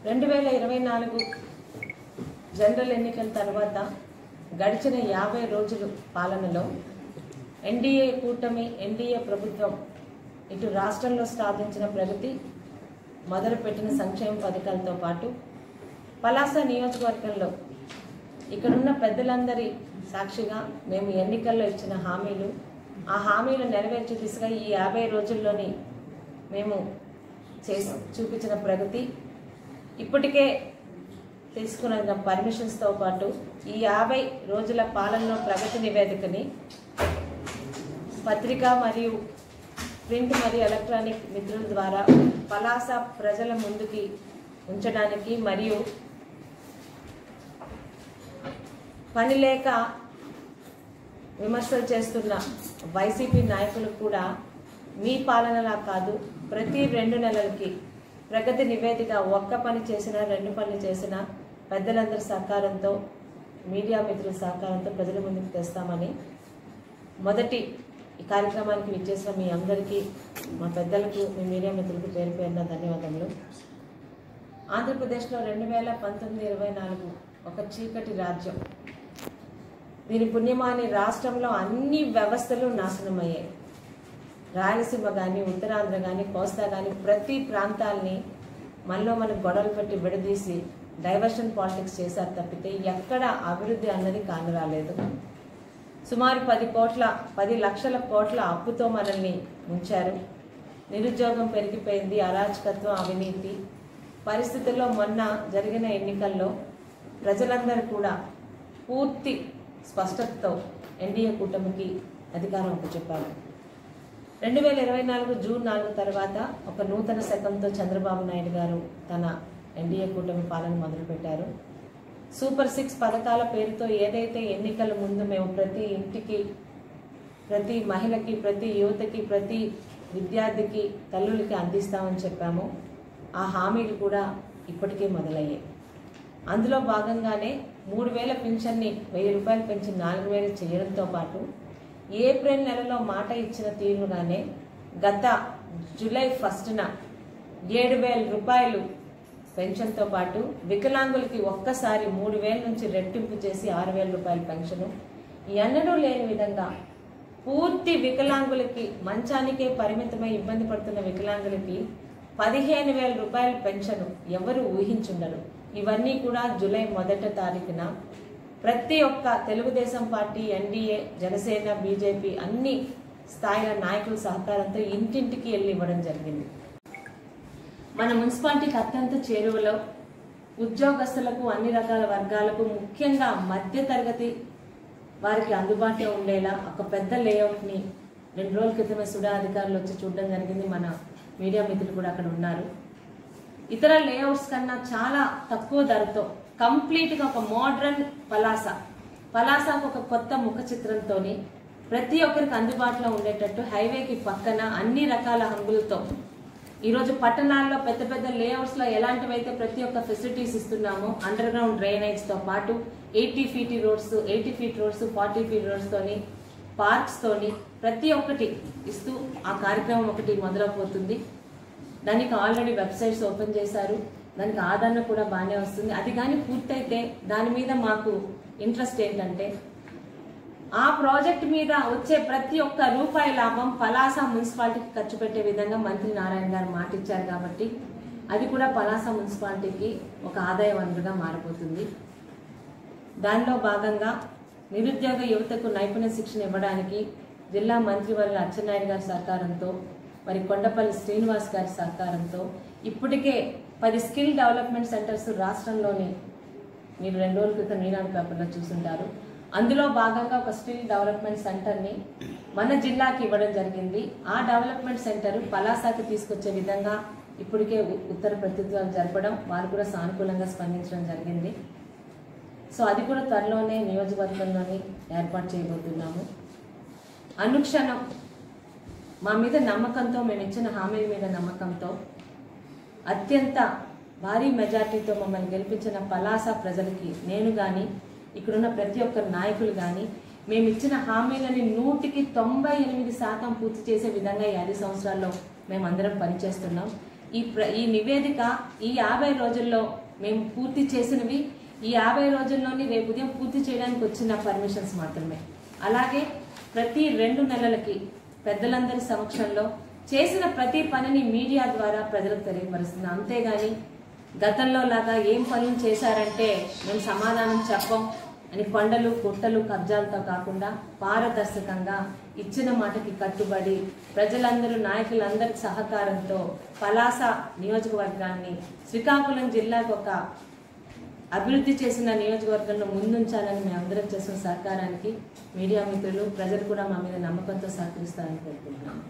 2024 general ఎన్నికల తర్వాత గడిచిన 50 రోజులు పాలనలో ఎన్డీఏ కూటమి ఎన్డీఏ ప్రభుత్వం ఇటు రాష్ట్రంలో సాధించిన ప్రగతి మొదలుపెట్టిన సంక్షేమ పథకాలతో పాటు పలాస నియోజకవర్గంలో ఇక్కడున్న పెద్దలందరి సాక్షిగా మేము ఎన్నికల్లో ఇచ్చిన హామీలు ఆ హామీలు నెరవేర్చే దిశగా ఈ 50 రోజుల్లోని మేము చూపించిన ప్రగతి ఇప్పటికే తీసుకున్న పర్మిషన్స్తో పాటు ఈ 50 రోజుల పాలనలో ప్రగతి నివేదికని పత్రిక మరియు ప్రింట్ మరియు ఎలక్ట్రానిక్ మిత్రుల ద్వారా పలాస ప్రజల ముందుకి ఉంచడానికి మరియు పని లేక విమర్శలు చేస్తున్న వైసీపీ నాయకులు కూడా మీ పాలనలా కాదు ప్రతి 2 నెలలకి ప్రగతి నివేదిక ఒక్క పని చేసినా 2 పనులు చేసినా పెద్దలందరి సహకారంతో మీడియా మిత్రుల సహకారంతో ప్రజల ముందుకు తెస్తామని మొదటి ఈ కార్యక్రమానికి విచ్చేసిన మీ అందరికీ మా పెద్దలకు మీ మీడియా మిత్రులకు పేరు పేరున ధన్యవాదములు. ఆంధ్రప్రదేశ్లో 2019-24 ఒక చీకటి రాజ్యం. దీని పుణ్యమాని రాష్ట్రంలో అన్ని వ్యవస్థలు నాశనమయ్యాయి. రాయలసీమ కానీ ఉత్తరాంధ్ర కానీ కోస్తా కానీ ప్రతి ప్రాంతాలని మనలో మనకు గొడవలు పెట్టి విడదీసి డైవర్షన్ పాలిటిక్స్ చేశారు తప్పితే ఎక్కడ అభివృద్ధి అన్నది కానరాలేదు. సుమారు 10 లక్షల కోట్ల అప్పుతో మనల్ని ముంచారు. నిరుద్యోగం పెరిగిపోయింది, అరాచకత్వం, అవినీతి పరిస్థితుల్లో మొన్న జరిగిన ఎన్నికల్లో ప్రజలందరూ కూడా పూర్తి స్పష్టతతో ఎన్డీఏ కూటమికి అధికారం అప్పచెప్పారు. 2024 జూన్ 4 తర్వాత ఒక నూతన శకంతో చంద్రబాబు నాయుడు గారు తన ఎన్డీఏ కూటమి పాలన మొదలుపెట్టారు. సూపర్ 6 పథకాల పేరుతో ఏదైతే ఎన్నికల ముందు మేము ప్రతి ఇంటికి, ప్రతి మహిళకి, ప్రతి యువతకి, ప్రతి విద్యార్థికి, తల్లులకి అందిస్తామని చెప్పాము, ఆ హామీలు కూడా ఇప్పటికే మొదలయ్యాయి. అందులో భాగంగానే 3000 పింఛన్ని 1000 రూపాయలు పెంచి 4000 చేయడంతో పాటు ఏప్రిల్ నెలలో మాట ఇచ్చిన తీరుగానే గత జూలై 1న 7000 రూపాయలు పెన్షన్తో పాటు వికలాంగులకి ఒక్కసారి 3000 నుంచి రెట్టింపు చేసి 6000 రూపాయల పెన్షను ఎన్నడూ లేని విధంగా పూర్తి వికలాంగులకి మంచానికే పరిమితమై ఇబ్బంది పడుతున్న వికలాంగులకి 15000 రూపాయల పెన్షన్ ఎవరు ఊహించుండరు. ఇవన్నీ కూడా జూలై 1వ తారీఖున ప్రతి ఒక్క Telugu Desam party, NDA, Janasena, BJP అన్ని స్థాయిల నాయకుల సహకారంతో ఇంటింటికి వెళ్ళి ఇవ్వడం జరిగింది. మన మున్సిపాలిటీకి అత్యంత చేరువలో ఉద్యోగస్తులకు, అన్ని రకాల వర్గాలకు, ముఖ్యంగా మధ్య తరగతి వారికి అందుబాటులో ఉండేలా ఒక పెద్ద లేఅవుట్ని 2 రోజుల క్రితమే సుడా అధికారులు వచ్చి చూడడం జరిగింది. మన మీడియా మిత్రులు కూడా అక్కడ ఉన్నారు. ఇతర లేఅవుట్స్ కన్నా చాలా తక్కువ ధరతో కంప్లీట్గా ఒక మోడ్రన్ పలాసకు ఒక కొత్త ముఖ చిత్రంతో ప్రతి ఒక్కరికి అందుబాటులో ఉండేటట్టు హైవేకి పక్కన అన్ని రకాల హంగులతో ఈరోజు పట్టణాల్లో పెద్ద పెద్ద లేఅవుట్స్లో ఎలాంటివైతే ప్రతి ఒక్క ఫెసిలిటీస్ ఇస్తున్నామో అండర్ గ్రౌండ్ డ్రైనేజ్తో పాటు 80 ఫీట్ రోడ్స్, 40 ఫీట్ రోడ్స్తోని, పార్క్స్తోని ప్రతి ఒక్కటి ఇస్తూ ఆ కార్యక్రమం ఒకటి మొదలవుతుంది. దానికి ఆల్రెడీ వెబ్సైట్స్ ఓపెన్ చేశారు. దానికి ఆదరణ కూడా బాగానే వస్తుంది. అది కానీ పూర్తయితే దాని మీద మాకు ఇంట్రెస్ట్ ఏంటంటే ఆ ప్రాజెక్ట్ మీద వచ్చే ప్రతి ఒక్క రూపాయి లాభం పలాస మున్సిపాలిటీకి ఖర్చు పెట్టే విధంగా మంత్రి నారాయణ గారు మాట ఇచ్చారు కాబట్టి అది కూడా పలాస మున్సిపాలిటీకి ఒక ఆదాయ వనరుగా మారిపోతుంది. దానిలో భాగంగా నిరుద్యోగ యువతకు నైపుణ్య శిక్షణ ఇవ్వడానికి జిల్లా మంత్రివర్యులు అచ్చెన్నాయుడు గారి సహకారంతో, మరి కొండపల్లి శ్రీనివాస్ గారి సహకారంతో ఇప్పటికే 10 స్కిల్ డెవలప్మెంట్ సెంటర్స్ రాష్ట్రంలోని మీరు 2 రోజుల క్రితం ఈనాడు పేపర్లో చూసుంటారు. అందులో భాగంగా ఒక స్కిల్ డెవలప్మెంట్ సెంటర్ని మన జిల్లాకి ఇవ్వడం జరిగింది. ఆ డెవలప్మెంట్ సెంటర్ పలాసకి తీసుకొచ్చే విధంగా ఇప్పటికే ఉత్తర ప్రతినిధులు జరపడం, వారు కూడా సానుకూలంగా స్పందించడం జరిగింది. సో అది కూడా త్వరలోనే నియోజకవర్గంలోని ఏర్పాటు చేయబోతున్నాము. అనుక్షణం మా మీద నమ్మకంతో, మేము ఇచ్చిన హామీల మీద నమ్మకంతో అత్యంత భారీ మెజార్టీతో మమ్మల్ని గెలిపించిన పలాస ప్రజలకి నేను కానీ, ఇక్కడున్న ప్రతి ఒక్క నాయకులు కానీ మేము ఇచ్చిన హామీలని 100కి 98% పూర్తి చేసే విధంగా ఈ 5 సంవత్సరాల్లో మేమందరం పనిచేస్తున్నాం. ఈ నివేదిక ఈ 50 రోజుల్లో మేము పూర్తి చేసినవి, ఈ 50 రోజుల్లోని రేపు ఉదయం పూర్తి చేయడానికి వచ్చిన పర్మిషన్స్ మాత్రమే. అలాగే ప్రతి 2 నెలలకి పెద్దలందరి సమక్షంలో చేసిన ప్రతి పనిని మీడియా ద్వారా ప్రజలకు తెలియపరుస్తుంది. అంతేగాని గతంలో లాగా ఏం పనులు చేశారంటే మేము సమాధానం చెప్పం అని కొండలు గుట్టలు కబ్జాలతో కాకుండా పారదర్శకంగా ఇచ్చిన మాటకి కట్టుబడి ప్రజలందరూ నాయకులందరి సహకారంతో పలాస నియోజకవర్గాన్ని శ్రీకాకుళం జిల్లాకు ఒక అభివృద్ధి చేసిన నియోజకవర్గంలో ముందుంచాలని మేమందరం చేసిన సహకారానికి మీడియా మిత్రులు ప్రజలు కూడా మా మీద నమ్మకంతో సహకరిస్తారని కోరుకుంటున్నాను.